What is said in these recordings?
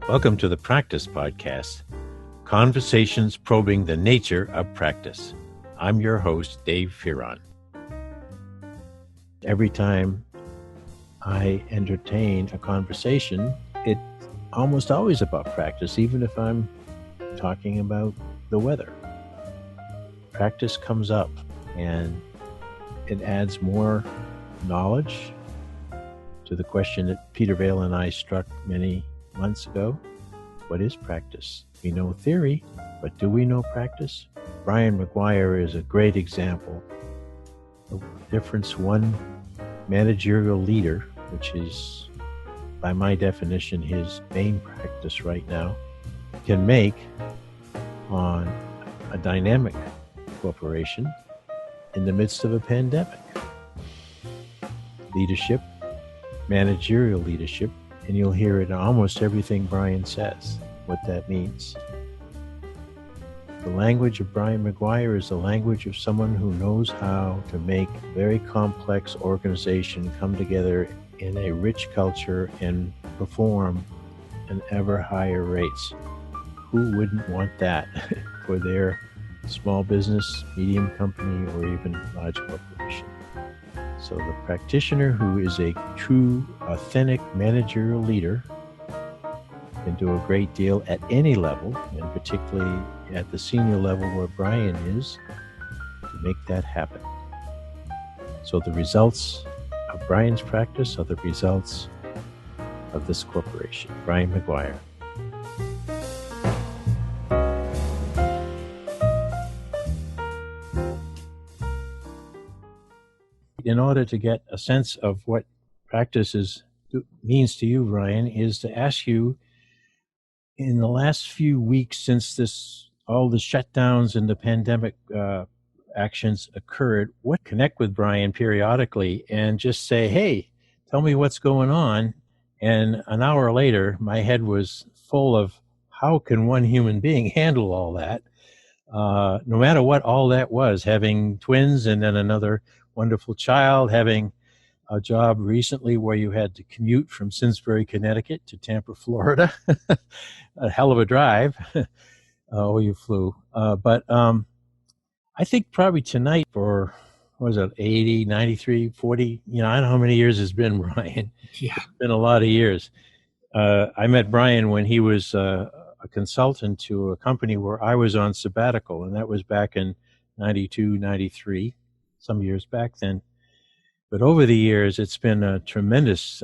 Welcome to the Practice Podcast, conversations probing the nature of practice. I'm your host, Dave Fearon. Every time I entertain a conversation, it's almost always about practice, even if I'm talking about the weather. Practice comes up and it adds more knowledge to the question that Peter Vale and I struck many months ago. What is practice? We know theory, but do we know practice? Brian Maguire is a great example of the difference one managerial leader, which is by my definition his main practice right now, can make on a dynamic corporation in the midst of a pandemic. Leadership, managerial leadership, and you'll hear it in almost everything Brian says, what that means. The language of Brian Maguire is the language of someone who knows how to make very complex organization come together in a rich culture and perform at ever higher rates. Who wouldn't want that for their small business, medium company, or even large corporation? So the practitioner who is a true, authentic managerial leader can do a great deal at any level, and particularly at the senior level where Brian is, to make that happen. So the results of Brian's practice are the results of this corporation. Brian Maguire. In order to get a sense of what practice means to you, Ryan, is to ask you, in the last few weeks since all the shutdowns and the pandemic actions occurred, connect with Brian periodically and just say, hey, tell me what's going on. And an hour later, my head was full of how can one human being handle all that? No matter what all that was, having twins and then another wonderful child, having a job recently where you had to commute from Simsbury, Connecticut to Tampa, Florida. A hell of a drive. Or you flew. But I think probably tonight for, 80, 93, 40, I don't know how many years it's been, Brian. Yeah. It's been a lot of years. I met Brian when he was a consultant to a company where I was on sabbatical, and that was back in 92, 93. Some years back then. But over the years, it's been a tremendous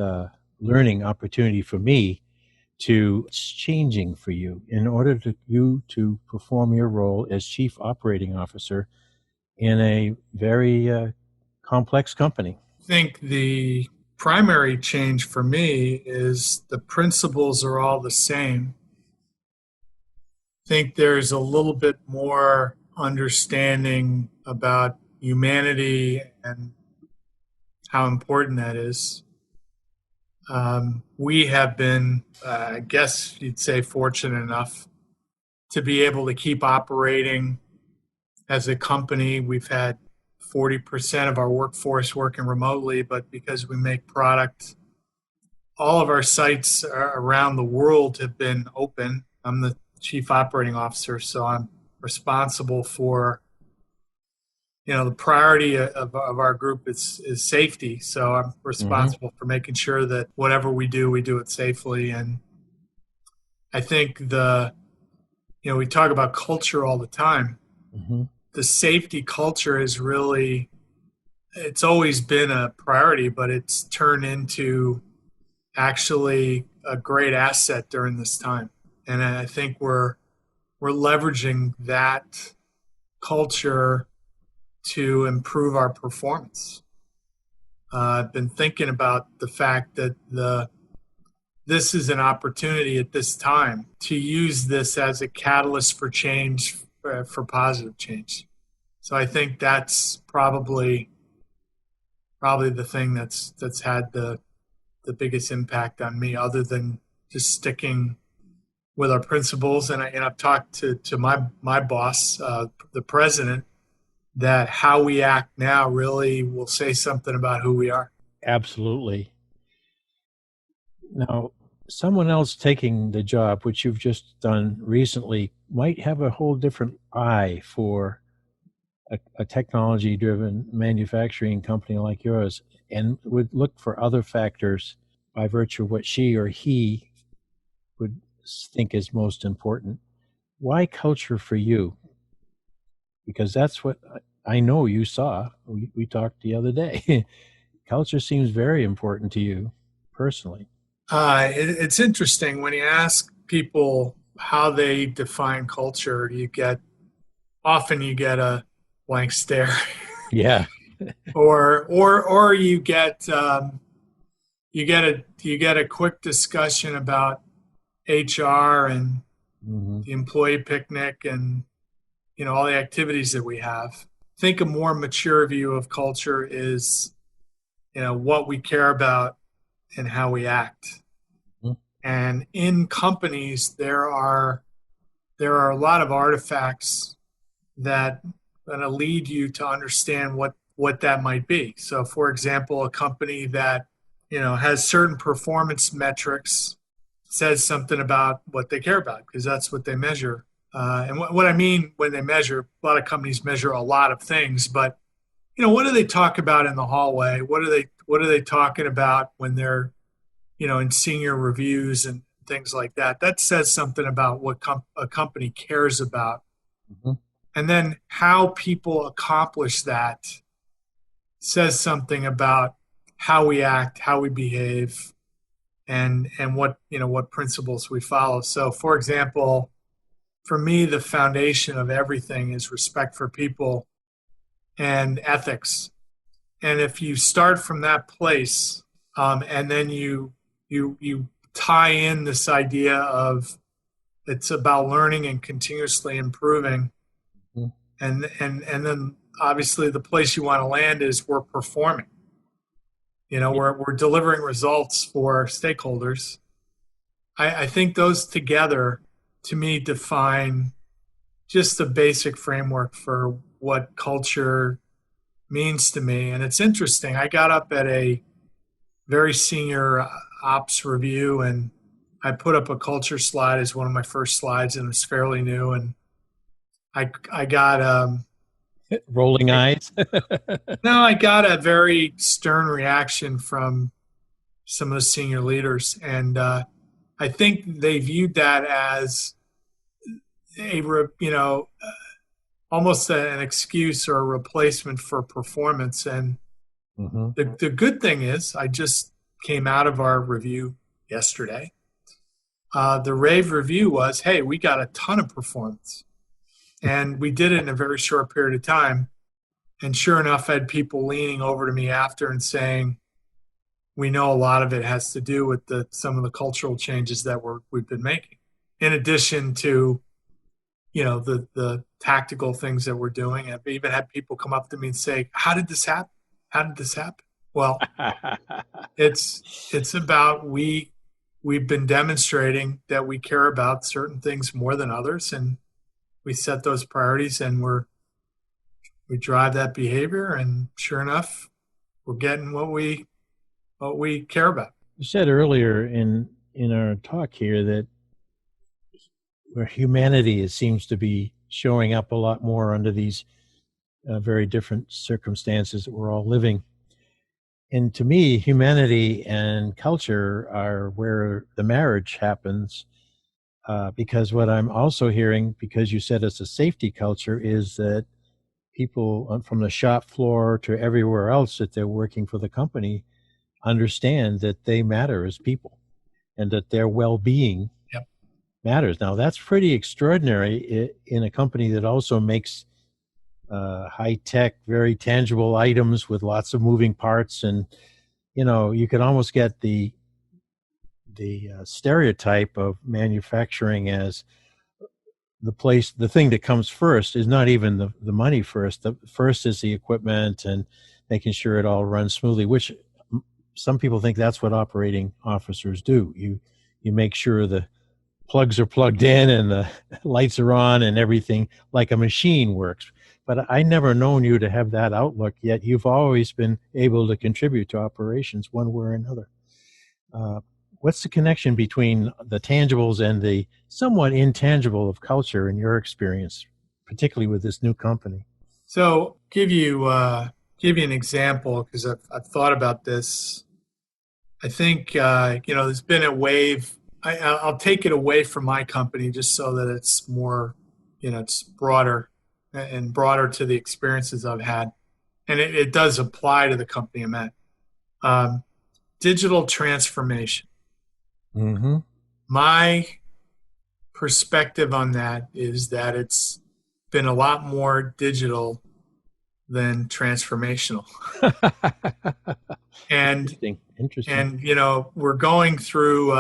learning opportunity for me it's changing for you in order to perform your role as Chief Operating Officer in a very complex company. I think the primary change for me is the principles are all the same. I think there's a little bit more understanding about humanity and how important that is. We have been, I guess you'd say, fortunate enough to be able to keep operating as a company. We've had 40% of our workforce working remotely, but because we make product, all of our sites around the world have been open. I'm the Chief Operating Officer, so I'm responsible for the priority of our group is safety. So I'm responsible for making sure that whatever we do it safely. And I think we talk about culture all the time. Mm-hmm. The safety culture is really, it's always been a priority, but it's turned into actually a great asset during this time. And I think we're leveraging that culture to improve our performance. I've been thinking about the fact that this is an opportunity at this time to use this as a catalyst for change, for positive change. So I think that's probably the thing that's had the biggest impact on me, other than just sticking with our principles. And I've talked to my boss, the president, that how we act now really will say something about who we are. Absolutely. Now, someone else taking the job, which you've just done recently, might have a whole different eye for a technology-driven manufacturing company like yours, and would look for other factors by virtue of what she or he would think is most important. Why culture for you? Because that's what I know you saw. We talked the other day. Culture seems very important to you personally. It's interesting when you ask people how they define culture, often you get a blank stare, Yeah. or you get a quick discussion about HR and Mm-hmm. the employee picnic and all the activities that we have. I think a more mature view of culture is what we care about and how we act. Mm-hmm. And in companies, there are a lot of artifacts that going to lead you to understand what that might be. So, for example, a company that has certain performance metrics says something about what they care about because that's what they measure. And what I mean when they measure, a lot of companies measure a lot of things, but what do they talk about in the hallway? What are they talking about when they're in senior reviews and things like that? That says something about what a company cares about. Mm-hmm. And then how people accomplish that says something about how we act, how we behave, and what principles we follow. So, for example, for me, the foundation of everything is respect for people and ethics. And if you start from that place, and then you tie in this idea of it's about learning and continuously improving, Mm-hmm. and then obviously the place you want to land is we're performing. We're delivering results for stakeholders. I think those together, to me, define just the basic framework for what culture means to me. And it's interesting. I got up at a very senior ops review and I put up a culture slide as one of my first slides, and it's fairly new. And I got Rolling eyes. no, I got a very stern reaction from some of the senior leaders, and I think they viewed that as almost an excuse or a replacement for performance. And Mm-hmm. the good thing is, I just came out of our review yesterday. The rave review was, hey, we got a ton of performance, and we did it in a very short period of time. And sure enough, I had people leaning over to me after and saying, we know a lot of it has to do with some of the cultural changes that we've been making, in addition to the tactical things that we're doing. I've even had people come up to me and say, how did this happen? How did this happen? Well, it's about we've been demonstrating that we care about certain things more than others, and we set those priorities, and we drive that behavior, and sure enough, we're getting what we care about. You said earlier in our talk here that where humanity seems to be showing up a lot more under these very different circumstances that we're all living. And to me, humanity and culture are where the marriage happens, because what I'm also hearing, because you said it's a safety culture, is that people from the shop floor to everywhere else that they're working for the company understand that they matter as people and that their well-being matters. Now, that's pretty extraordinary in a company that also makes high-tech, very tangible items with lots of moving parts. And, you could almost get the stereotype of manufacturing as the thing that comes first is not even the money first. The first is the equipment and making sure it all runs smoothly, which some people think that's what operating officers do. You make sure the plugs are plugged in and the lights are on and everything like a machine works. But I never known you to have that outlook, yet you've always been able to contribute to operations one way or another. what's the connection between the tangibles and the somewhat intangible of culture in your experience, particularly with this new company? So give you an example because I've thought about this. I think there's been a wave. I'll take it away from my company just so that it's more, it's broader and broader to the experiences I've had, and it does apply to the company I'm at. Digital transformation. Mm-hmm. My perspective on that is that it's been a lot more digital than transformational. And Interesting. we're going through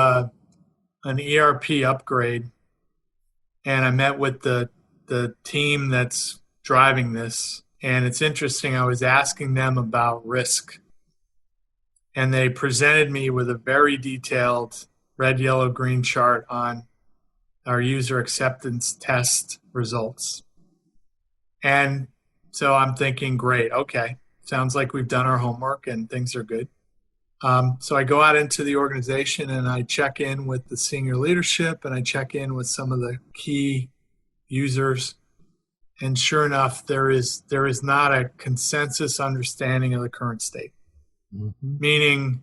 an ERP upgrade, and I met with the team that's driving this, and it's interesting. I was asking them about risk, and they presented me with a very detailed red, yellow, green chart on our user acceptance test results. And so I'm thinking, great, okay, sounds like we've done our homework and things are good. So I go out into the organization and I check in with the senior leadership and I check in with some of the key users. And sure enough, there is not a consensus understanding of the current state, meaning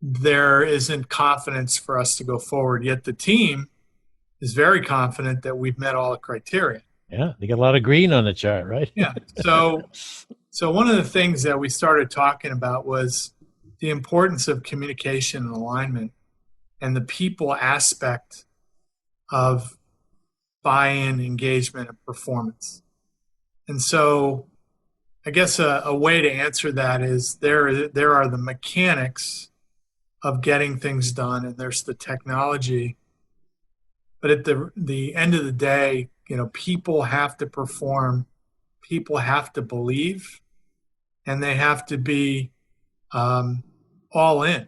there isn't confidence for us to go forward. Yet the team is very confident that we've met all the criteria. Yeah, they got a lot of green on the chart, right? Yeah. So one of the things that we started talking about was the importance of communication and alignment and the people aspect of buy-in, engagement, and performance. And so I guess a way to answer that is there are the mechanics of getting things done, and there's the technology. But at the end of the day, people have to perform, people have to believe, and they have to be all in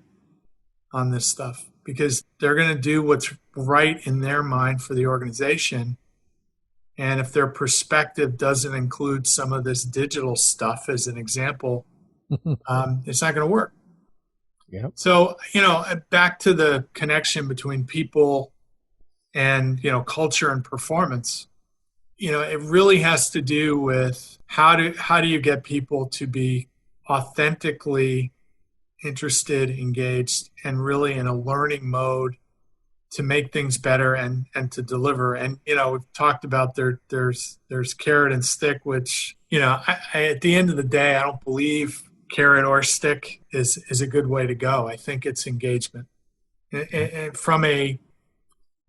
on this stuff because they're going to do what's right in their mind for the organization. And if their perspective doesn't include some of this digital stuff, as an example, it's not going to work. Yep. So, back to the connection between people and, culture and performance, it really has to do with how do you get people to be authentically interested, engaged, and really in a learning mode to make things better and to deliver. And, we've talked about there's carrot and stick, which, I, at the end of the day, I don't believe carrot or stick is a good way to go. I think it's engagement. And from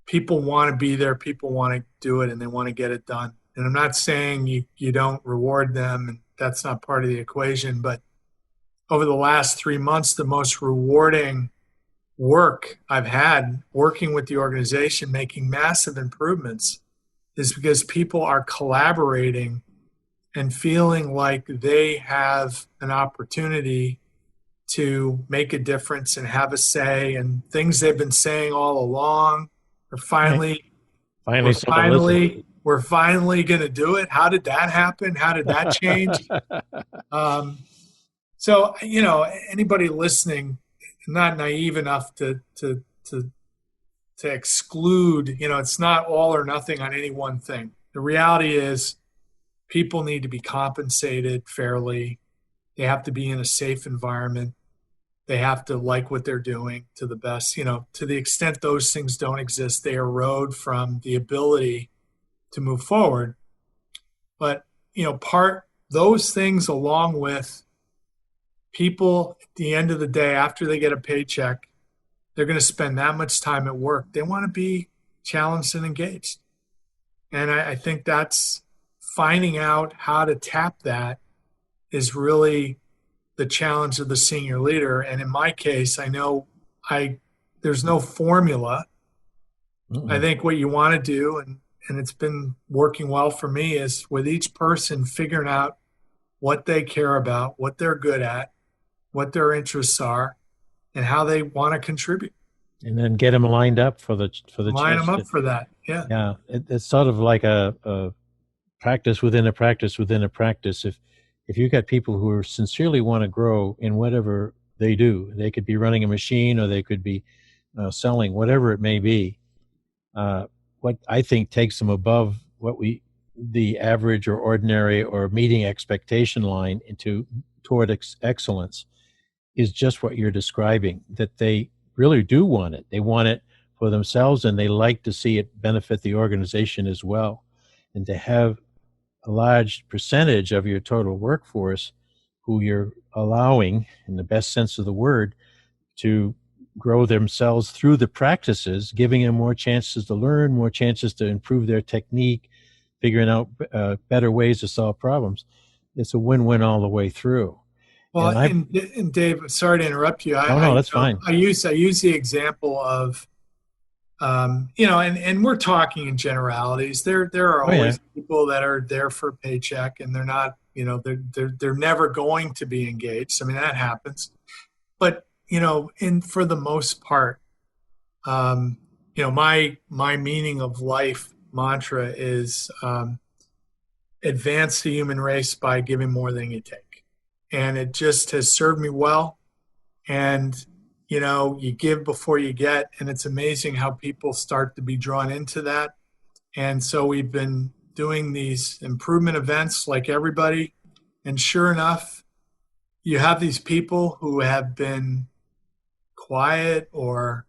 people want to be there, people want to do it, and they want to get it done. And I'm not saying you don't reward them, and that's not part of the equation, but over the last 3 months, the most rewarding work I've had working with the organization, making massive improvements, is because people are collaborating and feeling like they have an opportunity to make a difference and have a say, and things they've been saying all along are finally we're finally going to do it. How did that happen? How did that change? So, anybody listening, not naive enough to exclude, it's not all or nothing on any one thing. The reality is people need to be compensated fairly. They have to be in a safe environment. They have to like what they're doing to the best. To the extent those things don't exist, they erode from the ability to move forward. But, those things along with people at the end of the day, after they get a paycheck, they're going to spend that much time at work. They want to be challenged and engaged. And I think that's finding out how to tap that is really the challenge of the senior leader. And in my case, I know there's no formula. I think what you want to do, and it's been working well for me, is with each person figuring out what they care about, what they're good at, what their interests are, and how they want to contribute. And then get them lined up for the line them up for that. Yeah. Yeah. It's sort of like a practice within a practice within a practice. If you've got people who sincerely want to grow in whatever they do, they could be running a machine or they could be selling, whatever it may be. What I think takes them above the average or ordinary or meeting expectation line toward excellence is just what you're describing, that they really do want it. They want it for themselves, and they like to see it benefit the organization as well. And to have a large percentage of your total workforce who you're allowing, in the best sense of the word, to grow themselves through the practices, giving them more chances to learn, more chances to improve their technique, figuring out better ways to solve problems. It's a win-win all the way through. Well, and Dave, sorry to interrupt you. No, that's fine. I use the example of, and we're talking in generalities. There are always people that are there for a paycheck, and they're not, they're never going to be engaged. I mean, that happens. But for the most part, my meaning of life mantra is advance the human race by giving more than you take. And it just has served me well. And, you give before you get. And it's amazing how people start to be drawn into that. And so we've been doing these improvement events like everybody. And sure enough, you have these people who have been quiet, or,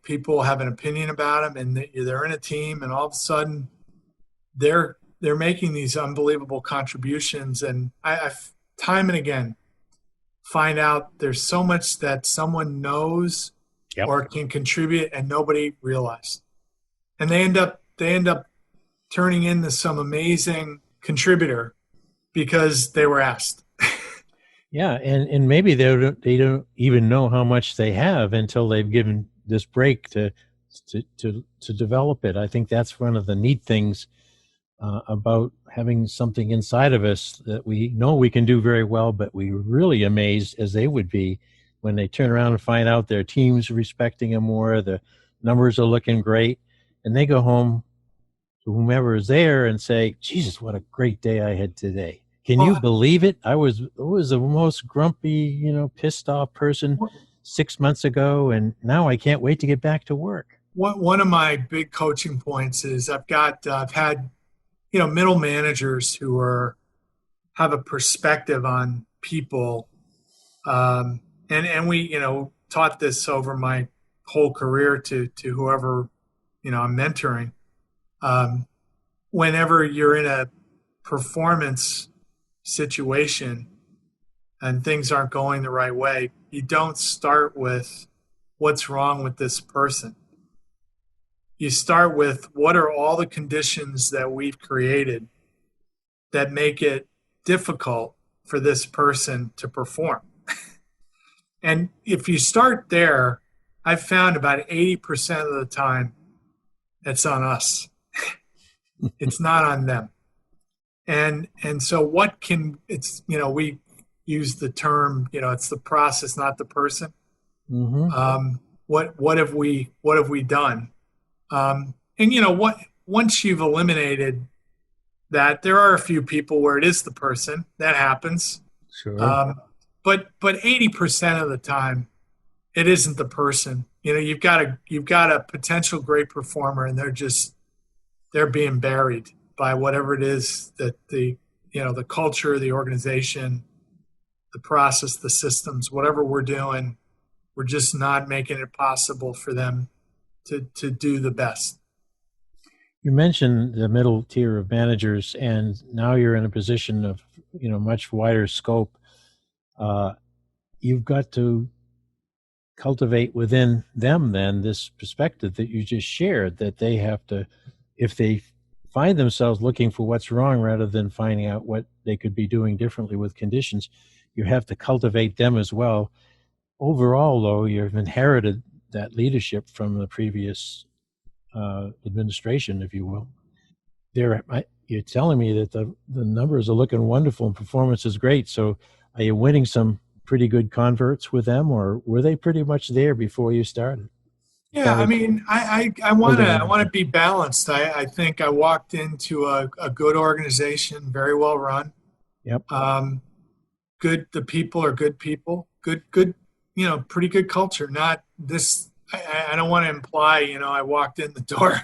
people have an opinion about them, and they're in a team, and all of a sudden they're making these unbelievable contributions. And I've time and again find out there's so much that someone knows or can contribute and nobody realized. And they end up turning into some amazing contributor because they were asked. Yeah, and maybe they don't even know how much they have until they've given this break to develop it. I think that's one of the neat things about having something inside of us that we know we can do very well, but we're really amazed, as they would be, when they turn around and find out their team's respecting them more, the numbers are looking great, and they go home to whomever is there and say, Jesus, what a great day I had today. Can you believe it? I was the most grumpy, pissed off person 6 months ago, and now I can't wait to get back to work. One of my big coaching points is I've had middle managers who have a perspective on people, and we taught this over my whole career to whoever I'm mentoring. Whenever you're in a performance situation and things aren't going the right way, you don't start with what's wrong with this person. You start with what are all the conditions that we've created that make it difficult for this person to perform. And if you start there, I've found about 80% of the time it's on us. It's not on them. And so we use the term, it's the process, not the person. Mm-hmm. What have we done? Once you've eliminated that, there are a few people where it is the person. That happens. Sure. But 80% of the time, it isn't the person. You've got a potential great performer, and they're being buried by whatever it is that the culture, the organization, the process, the systems, whatever we're doing, we're just not making it possible for them to do the best. You mentioned the middle tier of managers, and now you're in a position of much wider scope. You've got to cultivate within them then this perspective that you just shared, that they have to, if they find themselves looking for what's wrong rather than finding out what they could be doing differently with conditions, you have to cultivate them as well. Overall, though, you've inherited that leadership from the previous administration, if you will. You're telling me that the numbers are looking wonderful and performance is great. So are you winning some pretty good converts with them, or were they pretty much there before you started? Yeah, I mean, I want to be balanced. I think I walked into a good organization, very well run. Yep. The people are good people. Good, pretty good culture. Not this, I don't want to imply, I walked in the door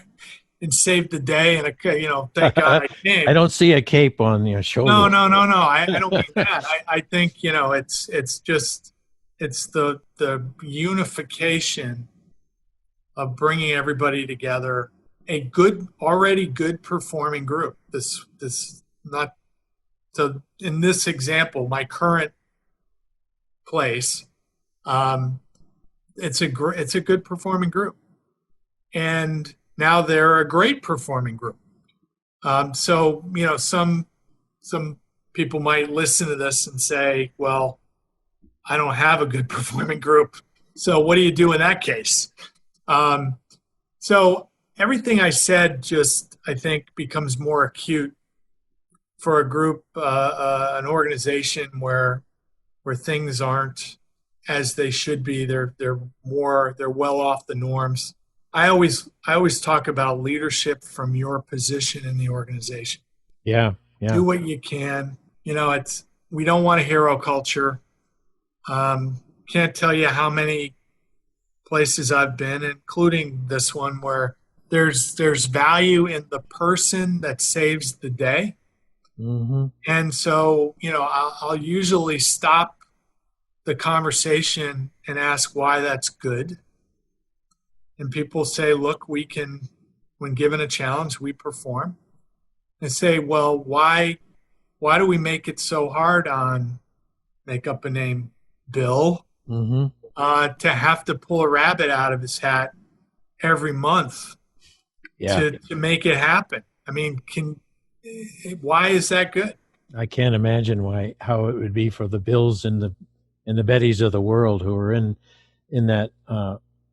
and saved the day, and thank God I I came. don't see a cape on your No, shoulder. no, no, no. I don't mean that. I think it's just it's the unification of bringing everybody together, a good, already good performing group. This not so in this example, my current place, um, it's a good performing group, and now they're a great performing group. So some people might listen to this and say, well, I don't have a good performing group. So what do you do in that case? So everything I said just, I think, becomes more acute for a group, an organization where things aren't as they should be. They're well off the norms. I always talk about leadership from your position in the organization. Yeah, yeah. Do what you can. We don't want a hero culture. Can't tell you how many places I've been, including this one, where there's value in the person that saves the day. Mm-hmm. And so, I'll usually stop the conversation and ask why that's good. And people say, look, when given a challenge, we perform. And say, well, why do we make it so hard on, make up a name, Bill, Mm-hmm. To have to pull a rabbit out of his hat every month Yeah. to make it happen? I mean, why is that good? I can't imagine how it would be for the Bills and the Bettys of the world who are in that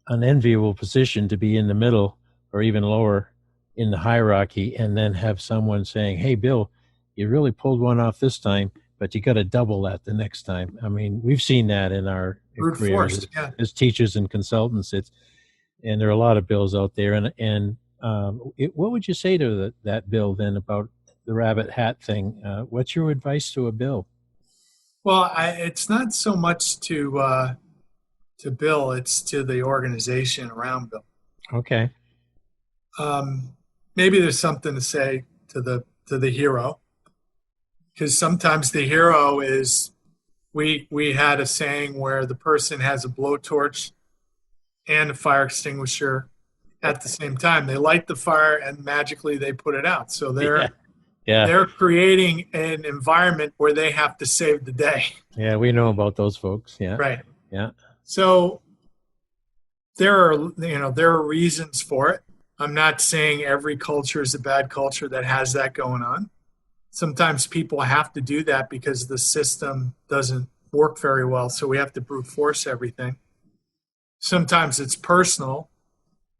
unenviable position to be in the middle or even lower in the hierarchy, and then have someone saying, "Hey, Bill, you really pulled one off this time, but you got to double that the next time." I mean, we've seen that in our Brute careers force, yeah. as teachers and consultants. And there are a lot of Bills out there. And what would you say to that Bill then about the rabbit hat thing? What's your advice to a Bill? Well, it's not so much to Bill; it's to the organization around Bill. Okay. Maybe there's something to say to the hero, because sometimes the hero is, we had a saying where the person has a blowtorch and a fire extinguisher at the same time. They light the fire and magically they put it out. So Yeah. they're creating an environment where they have to save the day. Yeah, we know about those folks. Yeah. Right. Yeah. So there are reasons for it. I'm not saying every culture is a bad culture that has that going on. Sometimes people have to do that because the system doesn't work very well, so we have to brute force everything. Sometimes it's personal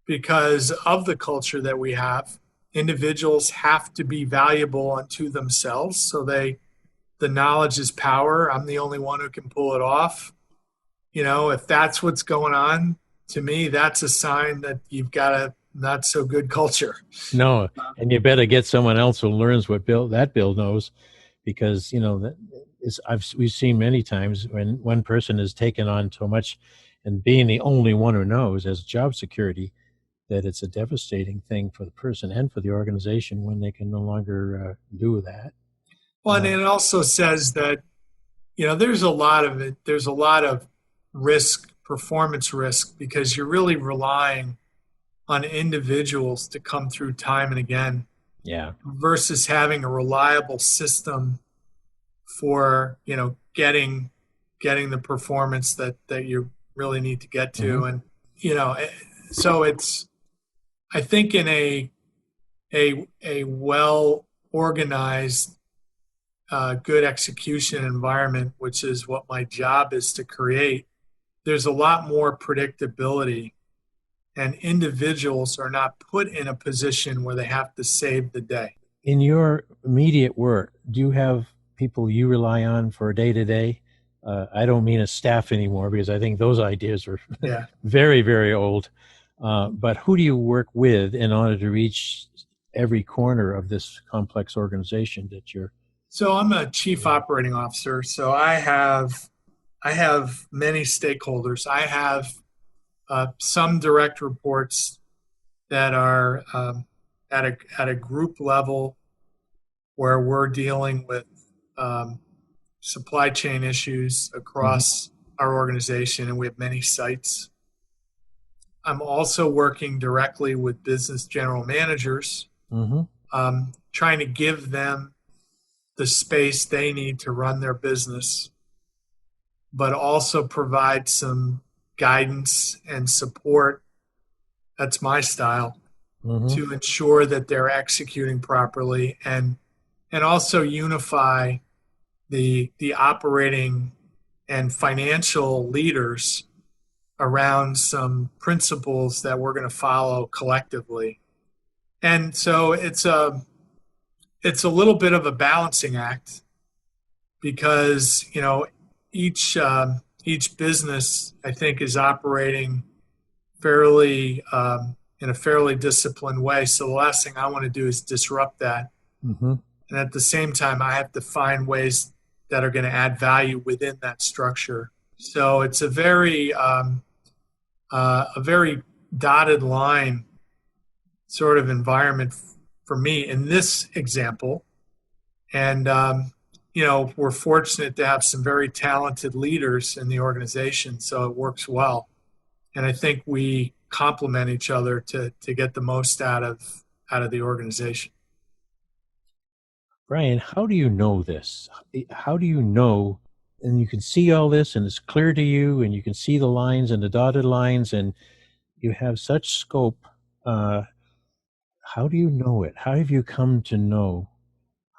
because of the culture that we have. Individuals have to be valuable unto themselves, so the knowledge is power. I'm the only one who can pull it off. If that's what's going on, to me, that's a sign that you've got a not so good culture. No, and you better get someone else who learns what Bill knows, because we've seen many times when one person is taken on so much, and being the only one who knows as job security, that it's a devastating thing for the person and for the organization when they can no longer do that. Well, and it also says that there's a lot of risk, performance risk, because you're really relying on individuals to come through time and again. Yeah. Versus having a reliable system for, getting the performance that you really need to get to. Mm-hmm. And, so it's, I think in a well organized, good execution environment, which is what my job is to create, there's a lot more predictability, and individuals are not put in a position where they have to save the day. In your immediate work, do you have people you rely on for day to day? I don't mean a staff anymore, because I think those ideas are very, very old. But who do you work with in order to reach every corner of this complex organization that you're? So I'm a chief operating officer. So I have many stakeholders. I have some direct reports that are at a group level where we're dealing with supply chain issues across our organization, and we have many sites. I'm also working directly with business general managers, trying to give them the space they need to run their business, but also provide some guidance and support. That's my style, to ensure that they're executing properly, and also unify the operating and financial leaders around some principles that we're going to follow collectively. And so it's a little bit of a balancing act, because each business, I think, is operating fairly in a fairly disciplined way. So the last thing I want to do is disrupt that. And at the same time, I have to find ways that are going to add value within that structure. So it's a very dotted line sort of environment for me in this example. And we're fortunate to have some very talented leaders in the organization, so it works well. And I think we complement each other to get the most out of the organization. Brian, how do you know this? How do you know, and you can see all this and it's clear to you, and you can see the lines and the dotted lines, and you have such scope. How do you know it? How have you come to know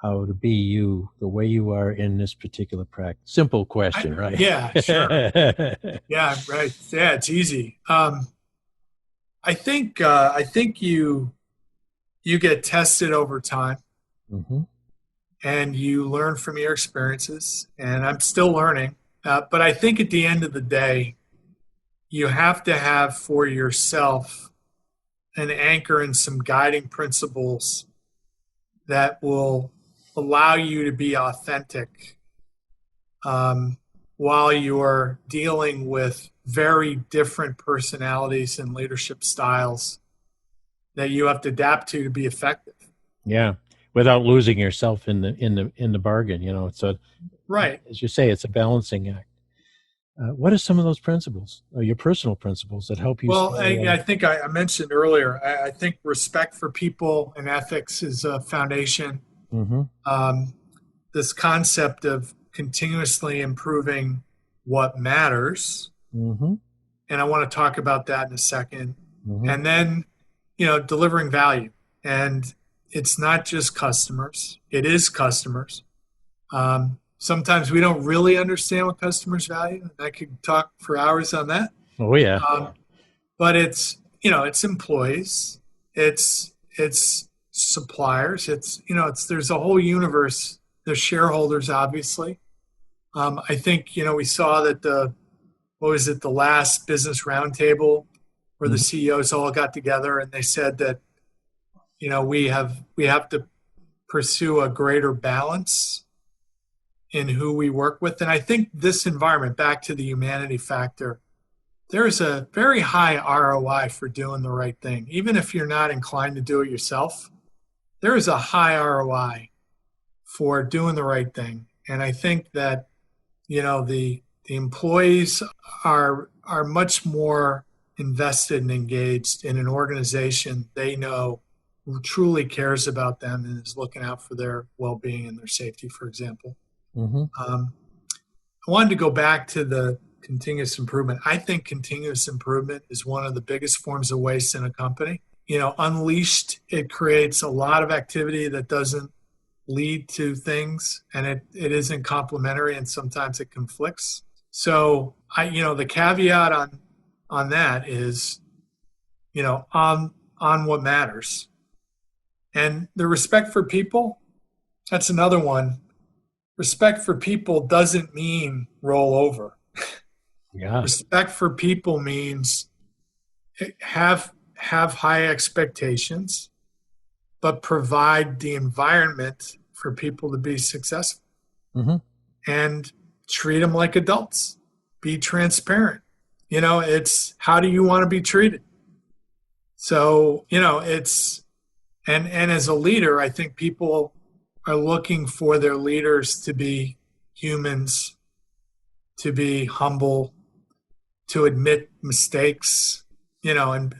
how to be you the way you are in this particular practice? Simple question, right? Yeah, sure. Yeah, right. Yeah, it's easy. I think you get tested over time, and you learn from your experiences. And I'm still learning, but I think at the end of the day, you have to have for yourself an anchor and some guiding principles that will allow you to be authentic while you're dealing with very different personalities and leadership styles that you have to adapt to be effective. Yeah, without losing yourself in the bargain. So, right, as you say, it's a balancing act. What are some of those principles, your personal principles that help you? Well, I think I mentioned earlier, I think respect for people and ethics is a foundation. This concept of continuously improving what matters. And I want to talk about that in a second. And then, delivering value. And it's not just customers. It is customers. Sometimes we don't really understand what customers value. I could talk for hours on that. Oh, yeah. But it's employees, it's suppliers, there's a whole universe. There's shareholders, obviously. I think, we saw that the last business roundtable where the CEOs all got together and they said that, we have to pursue a greater balance in who we work with. And I think this environment, back to the humanity factor, there's a very high ROI for doing the right thing. Even if you're not inclined to do it yourself, there is a high ROI for doing the right thing. And I think that, the employees are much more invested and engaged in an organization they know who truly cares about them and is looking out for their well-being and their safety, for example. I wanted to go back to the continuous improvement. I think continuous improvement is one of the biggest forms of waste in a company. Unleashed, it creates a lot of activity that doesn't lead to things, and it isn't complementary, and sometimes it conflicts. So the caveat on that is, on what matters. And the respect for people, that's another one. Respect for people doesn't mean roll over. Yeah. Respect for people means have high expectations, but provide the environment for people to be successful. And treat them like adults. Be transparent. It's how do you want to be treated? So, and as a leader, I think people are looking for their leaders to be humans, to be humble, to admit mistakes, and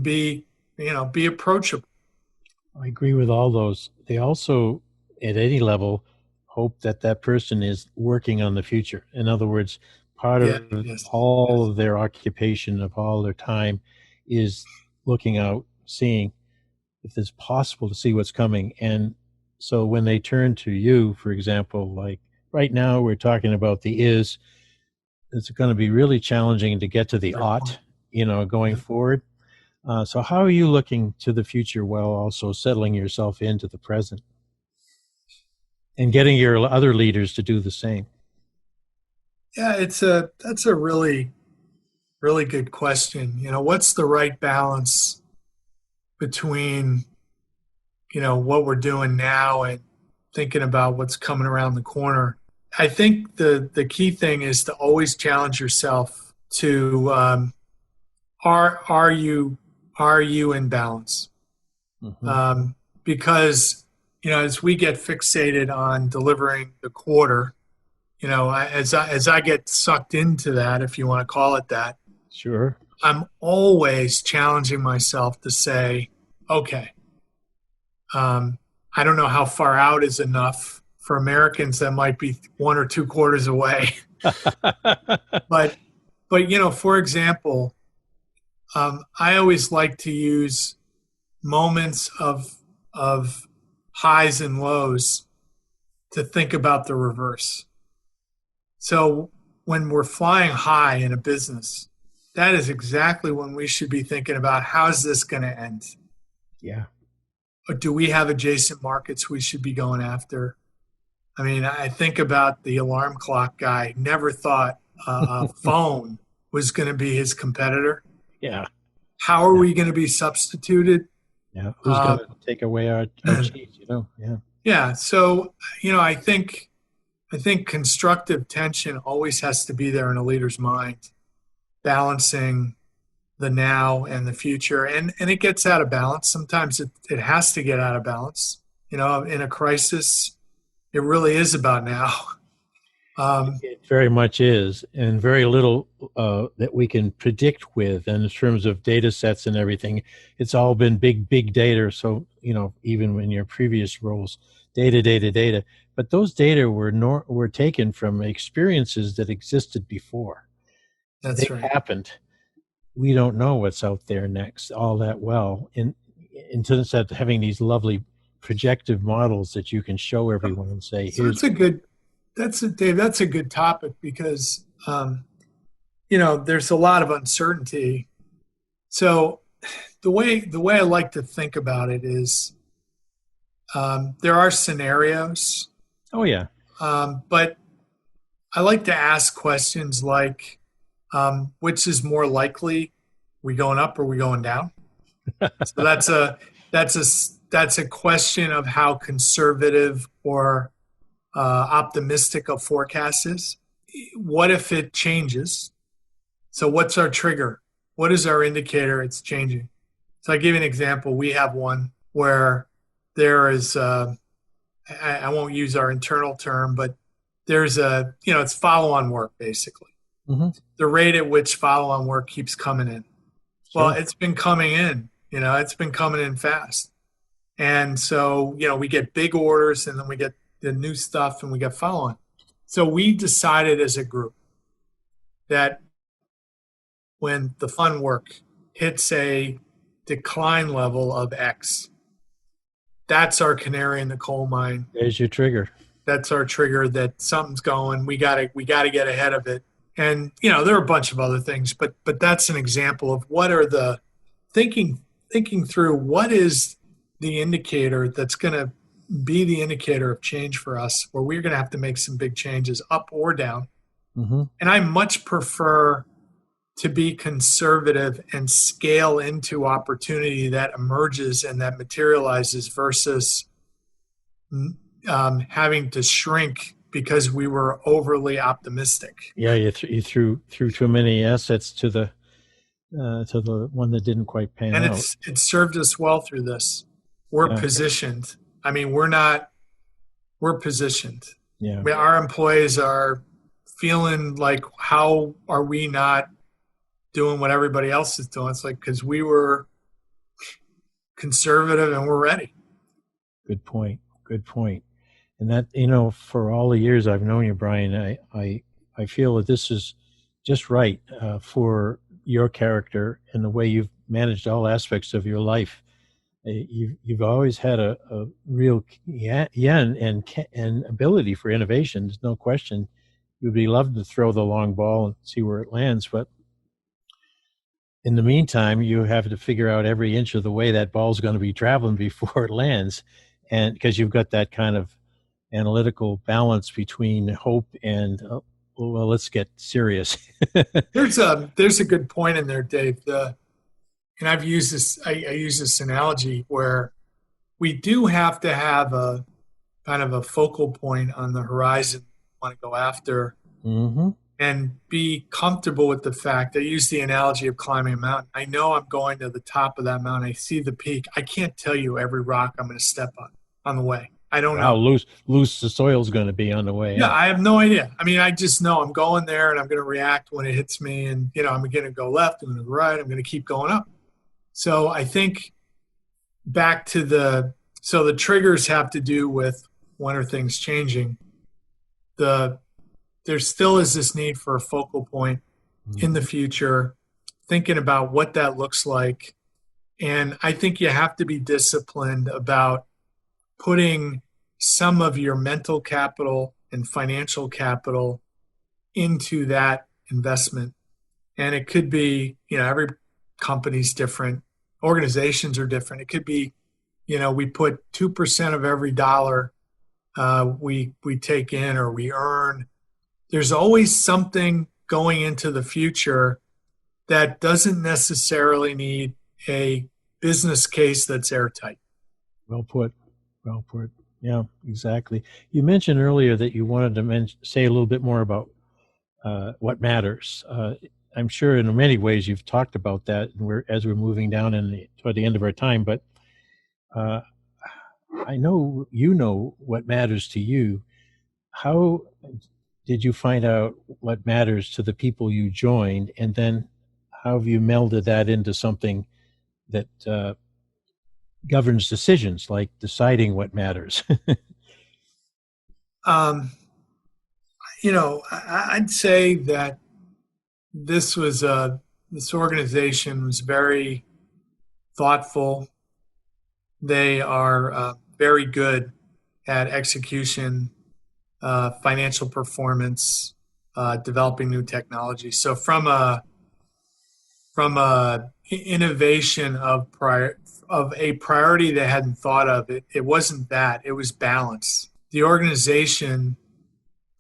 be approachable. I agree with all those. They also, at any level, hope that that person is working on the future. In other words, part Yeah, of yes, all yes. of their occupation, of all their time, is looking out, seeing if it's possible to see what's coming. And so when they turn to you, for example, like right now, we're talking about the is, it's going to be really challenging to get to the Great ought, point. going Yeah. forward. So how are you looking to the future while also settling yourself into the present and getting your other leaders to do the same? Yeah, that's a really, really good question. What's the right balance between, what we're doing now and thinking about what's coming around the corner? I think the key thing is to always challenge yourself to are you in balance? Mm-hmm. Um, because as we get fixated on delivering the quarter, as I get sucked into that, if you want to call it that, Sure. I'm always challenging myself to say, okay, I don't know how far out is enough. For Americans, that might be 1 or 2 quarters away. but for example, I always like to use moments of highs and lows to think about the reverse. So when we're flying high in a business, that is exactly when we should be thinking about how's this going to end? Yeah. Or do we have adjacent markets we should be going after? I mean, I think about the alarm clock guy, never thought a phone was going to be his competitor. Yeah. How are Yeah. we going to be substituted? Yeah. Who's going Uh, to take away our cheese? Yeah. yeah. So, I think constructive tension always has to be there in a leader's mind, balancing the now and the future. And it gets out of balance. Sometimes it has to get out of balance. In a crisis, it really is about now. It very much is, and very little that we can predict with. And in terms of data sets and everything, it's all been big data. So, even in your previous roles, data. But those data were taken from experiences that existed before. That's They right. happened. We don't know what's out there next all that well. And instead of having these lovely projective models that you can show everyone and say, So here's it's a good, Dave, that's a good topic because, there's a lot of uncertainty. So the way I like to think about it is there are scenarios, oh yeah. but I like to ask questions like, which is more likely, we going up or we going down? So that's a question of how conservative or optimistic a forecast is. What if it changes? So what's our trigger? What is our indicator it's changing? So I give you an example. We have one where there is, I won't use our internal term, but there's it's follow-on work basically. Mm-hmm. The rate at which follow-on work keeps coming in. Well, Sure. it's been coming in, it's been coming in fast. And so, we get big orders and then we get the new stuff and we get follow-on. So we decided as a group that when the fun work hits a decline level of X, that's our canary in the coal mine. There's your trigger. That's our trigger that something's going. We gotta get ahead of it. And there are a bunch of other things, but that's an example of what are the thinking through what is the indicator that's going to be the indicator of change for us, where we're going to have to make some big changes up or down. Mm-hmm. And I much prefer to be conservative and scale into opportunity that emerges and that materializes versus having to shrink because we were overly optimistic. Yeah, you threw too many assets to the one that didn't quite pan And out. it's served us well through this. We're Yeah. positioned. I mean, we're positioned. Yeah. Our employees are feeling like, how are we not doing what everybody else is doing? It's like, because we were conservative and we're ready. Good point. Good point. And that, for all the years I've known you, Brian, I feel that this is just right for your character and the way you've managed all aspects of your life. You've always had a real and ability for innovation. There's no question. You'd be loved to throw the long ball and see where it lands, but in the meantime, you have to figure out every inch of the way that ball's going to be traveling before it lands, and because you've got that kind of analytical balance between hope and well, let's get serious. There's a good point in there, Dave. And I've used this. I use this analogy where we do have to have a kind of a focal point on the horizon we want to go after, Mm-hmm. and be comfortable with the fact. I use the analogy of climbing a mountain. I know I'm going to the top of that mountain. I see the peak. I can't tell you every rock I'm going to step on the way. I don't know. How loose the soil's going to be on the way. Yeah, up. I have no idea. I mean, I just know I'm going there and I'm going to react when it hits me. And, I'm going to go left, I'm going to go right, I'm going to keep going up. So I think back to the triggers have to do with when are things changing. There still is this need for a focal point in the future, thinking about what that looks like. And I think you have to be disciplined about putting some of your mental capital and financial capital into that investment. And it could be, every company's different, organizations are different. It could be, we put 2% of every dollar we take in or we earn. There's always something going into the future that doesn't necessarily need a business case that's airtight. Well put. Well put. Yeah, exactly. You mentioned earlier that you wanted to say a little bit more about what matters. I'm sure in many ways you've talked about that as we're moving down toward the end of our time, but I know what matters to you. How did you find out what matters to the people you joined, and then how have you melded that into something that governs decisions, like deciding what matters? I'd say that this organization was very thoughtful. They are very good at execution, financial performance, developing new technology. So from a innovation of a priority they hadn't thought of, it wasn't that. It was balance. The organization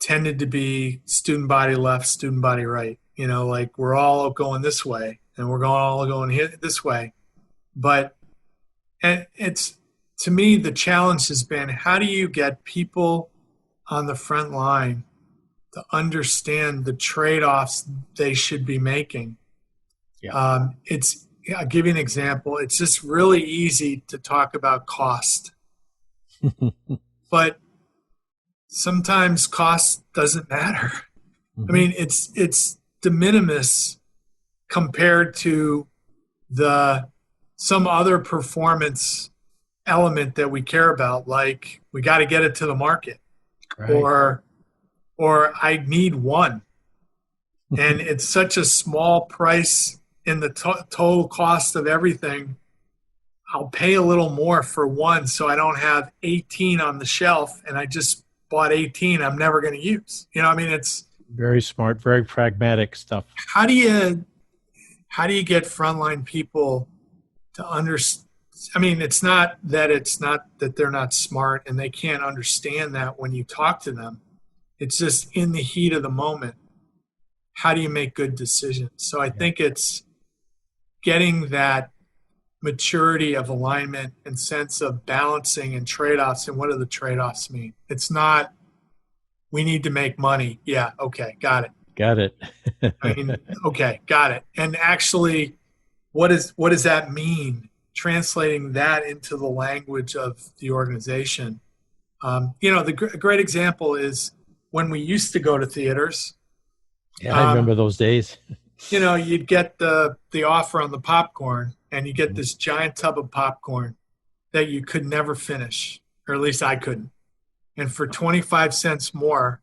tended to be student body left, student body right. Like we're all going this way and we're all going this way. But to me, the challenge has been, how do you get people on the front line to understand the trade-offs they should be making? Yeah. I'll give you an example. It's just really easy to talk about cost, but sometimes cost doesn't matter. Mm-hmm. I mean, it's de minimis compared to some other performance element that we care about, like we got to get it to the market, right. or I need one, and it's such a small price in the total cost of everything. I'll pay a little more for one, so I don't have 18 on the shelf, and I just bought 18 I'm never going to use. It's very smart, very pragmatic stuff. How do you get frontline people to understand? I mean, it's not that they're not smart and they can't understand that when you talk to them. It's just in the heat of the moment. How do you make good decisions? So I think it's getting that maturity of alignment and sense of balancing and trade-offs, and what do the trade-offs mean? It's not We need to make money. Yeah, okay, got it. Got it. I mean, okay, got it. And actually, what does that mean? Translating that into the language of the organization. The great example is when we used to go to theaters. Yeah, I Um, remember those days. you'd get the offer on the popcorn, and you get this giant tub of popcorn that you could never finish, or at least I couldn't. And for 25 cents more,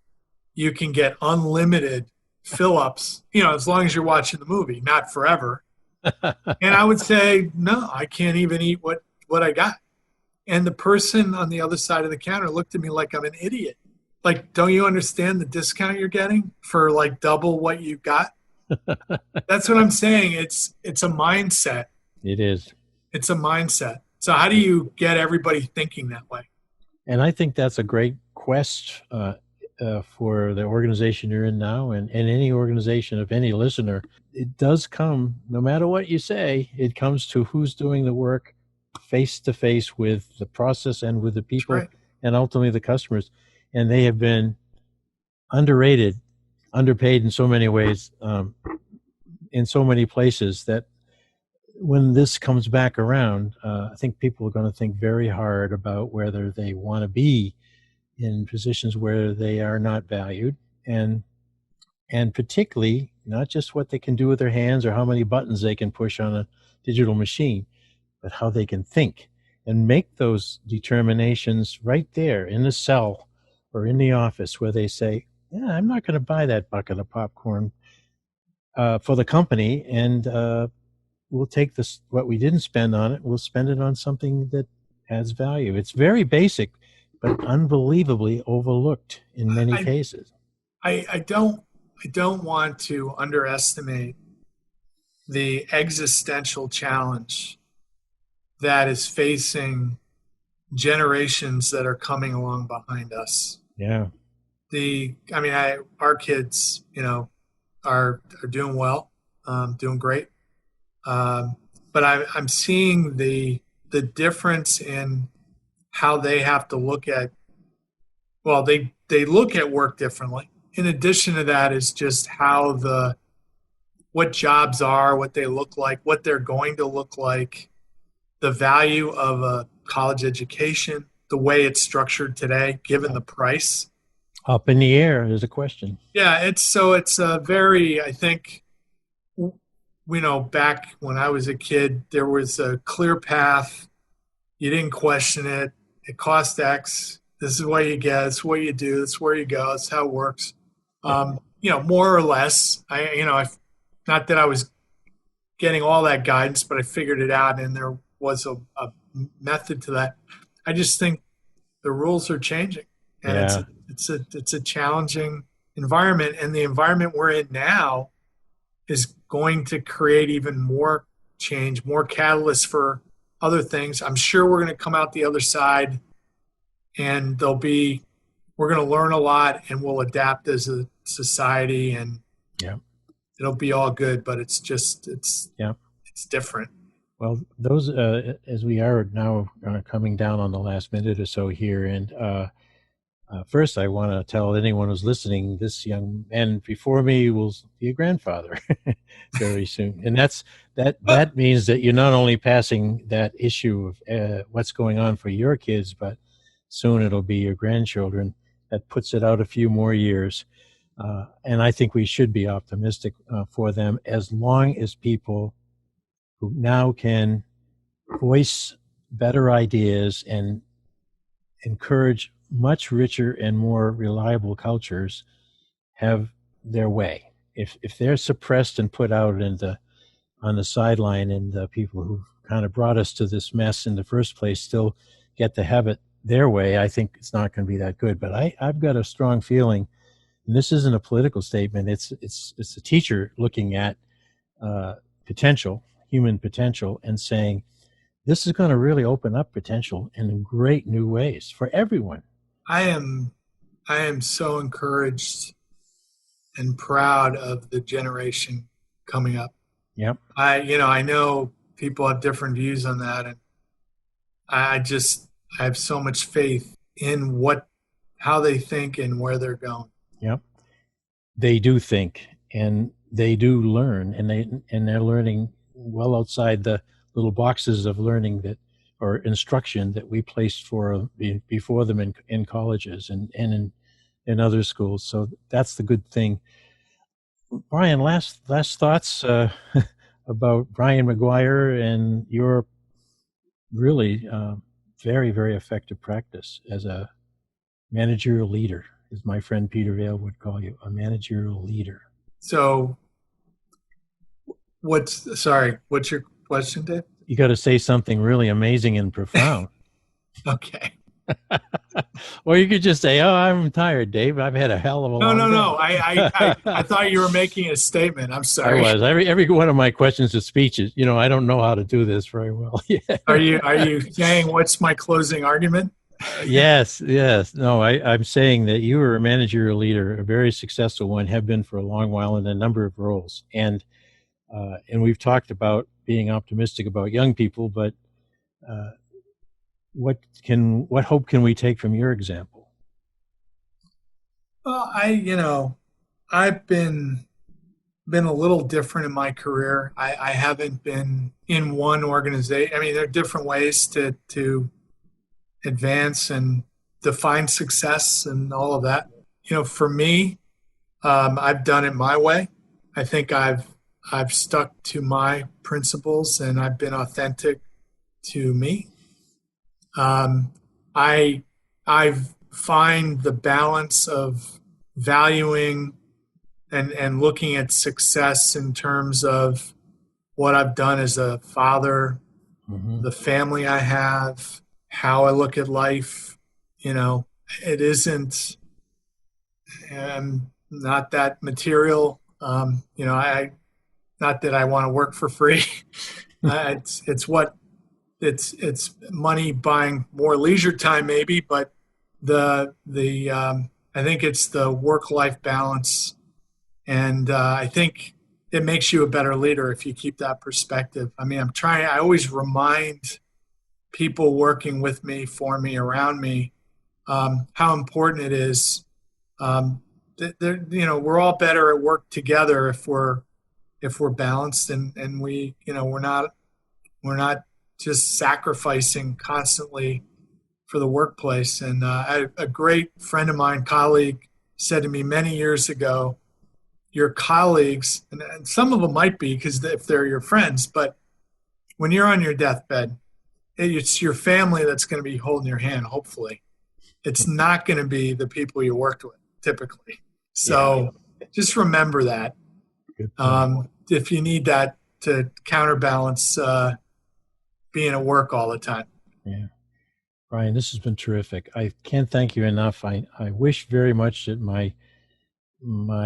you can get unlimited fill ups, as long as you're watching the movie, not forever. And I would say, no, I can't even eat what I got. And the person on the other side of the counter looked at me like I'm an idiot. Like, don't you understand the discount you're getting for like double what you got? That's what I'm saying. It's a mindset. It is. It's a mindset. So how do you get everybody thinking that way? And I think that's a great quest for the organization you're in now, and any organization of any listener. It does come, no matter what you say, it comes to who's doing the work face to face with the process and with the people, Right. and ultimately the customers. And they have been underrated, underpaid in so many ways, in so many places, that when this comes back around, I think people are going to think very hard about whether they want to be in positions where they are not valued, and particularly not just what they can do with their hands or how many buttons they can push on a digital machine, but how they can think and make those determinations right there in the cell or in the office, where they say, yeah, I'm not going to buy that bucket of popcorn for the company, and we'll take this, what we didn't spend on it, we'll spend it on something that adds value. It's very basic, but unbelievably overlooked in many cases. I don't want to underestimate the existential challenge that is facing generations that are coming along behind us. Yeah. Our kids, are doing well, doing great. But I'm seeing the difference in how they have to look at. Well, they look at work differently. In addition to that, is just how what jobs are, what they look like, what they're going to look like, the value of a college education, the way it's structured today, given the price. Up in the air is a question. Yeah, it's a very, I think, back when I was a kid, there was a clear path. You didn't question it. It cost X. This is what you get. It's what you do. It's where you go. It's how it works. More or less. Not that I was getting all that guidance, but I figured it out, and there was a method to that. I just think the rules are changing, and it's a challenging environment, and the environment we're in now is going to create even more change, more catalysts for other things. I'm sure we're going to come out the other side, and we're going to learn a lot, and we'll adapt as a society, and it'll be all good. But it's different. Well, those as we are now coming down on the last minute or so here, and first I want to tell anyone who's listening, this young man before me will be a grandfather very soon, and that means that you're not only passing that issue of what's going on for your kids, but soon it'll be your grandchildren. That puts it out a few more years, and I think we should be optimistic for them, as long as people who now can voice better ideas and encourage much richer and more reliable cultures have their way. If they're suppressed and put out on the sideline, and the people who kind of brought us to this mess in the first place still get to have it their way, I think it's not going to be that good. But I've got a strong feeling, and this isn't a political statement, it's a teacher looking at human potential, and saying, this is going to really open up potential in great new ways for everyone. I am so encouraged and proud of the generation coming up. Yep. I know people have different views on that, and I have so much faith in how they think and where they're going. Yep. They do think and they do learn, and they're learning well outside the little boxes of learning that or instruction that we placed before them in colleges and in other schools. So that's the good thing. Brian, last thoughts about Brian Maguire and your really very, very effective practice as a managerial leader, as my friend Peter Vale would call you, a managerial leader. So what's your question, Dave? You got to say something really amazing and profound. Okay. Or you could just say, "Oh, I'm tired, Dave. I've had a hell of a long day." No. I thought you were making a statement. I'm sorry. I was. Every one of my questions is speeches. I don't know how to do this very well. Yeah. Are you saying what's my closing argument? Yes. No, I'm saying that you are a managerial leader, a very successful one, have been for a long while in a number of roles. And we've talked about being optimistic about young people, but what hope can we take from your example? Well, I've been a little different in my career. I haven't been in one organization. I mean, there are different ways to advance and define success and all of that. For me, I've done it my way. I think I've stuck to my principles and I've been authentic to me. I find the balance of valuing and looking at success in terms of what I've done as a father, the family I have, how I look at life. It isn't not that material. I not that I want to work for free. It's money buying more leisure time maybe, but I think it's the work-life balance. And I think it makes you a better leader if you keep that perspective. I mean, I always remind people working with me, for me, around me, how important it is. We're all better at work together if we're balanced and we're not just sacrificing constantly for the workplace. And a great friend of mine, colleague, said to me many years ago, your colleagues, and some of them might be because if they're your friends, but when you're on your deathbed, it's your family that's going to be holding your hand, hopefully. It's not going to be the people you worked with, typically. So just remember that. If you need that to counterbalance being at work all the time. Yeah. Brian, this has been terrific. I can't thank you enough. I wish very much that my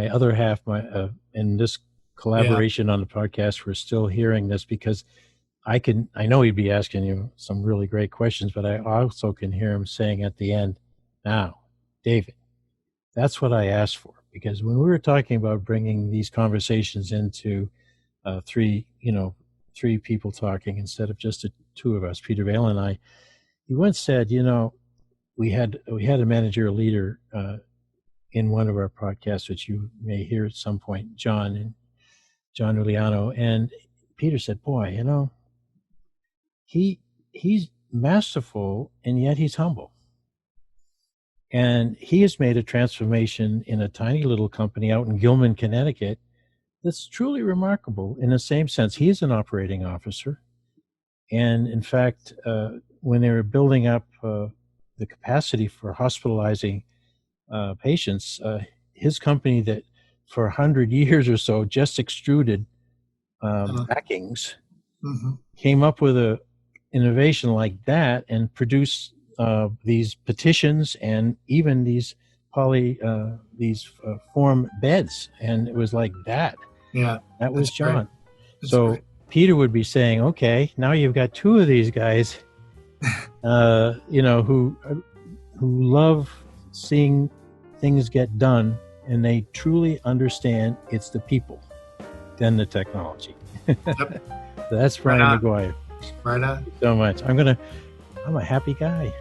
other half, in this collaboration on the podcast, were still hearing this, because I know he'd be asking you some really great questions, but I also can hear him saying at the end, "Now, David, that's what I asked for." Because when we were talking about bringing these conversations into three people talking instead of just the two of us, Peter Vale and I, he once said, we had a managerial leader in one of our podcasts, which you may hear at some point, John Uliano, and Peter said, "Boy, he's masterful and yet he's humble." And he has made a transformation in a tiny little company out in Gilman, Connecticut, that's truly remarkable in the same sense. He is an operating officer. And in fact, when they were building up the capacity for hospitalizing patients, his company that for 100 years or so just extruded backings came up with a innovation like that and produced these petitions and even these form beds, and it was like that. Yeah, that was John. So great. Peter would be saying, "Okay, now you've got two of these guys, who love seeing things get done, and they truly understand it's the people, then the technology." Yep. That's Brian Maguire. Right on. Thank you so much. I'm a happy guy.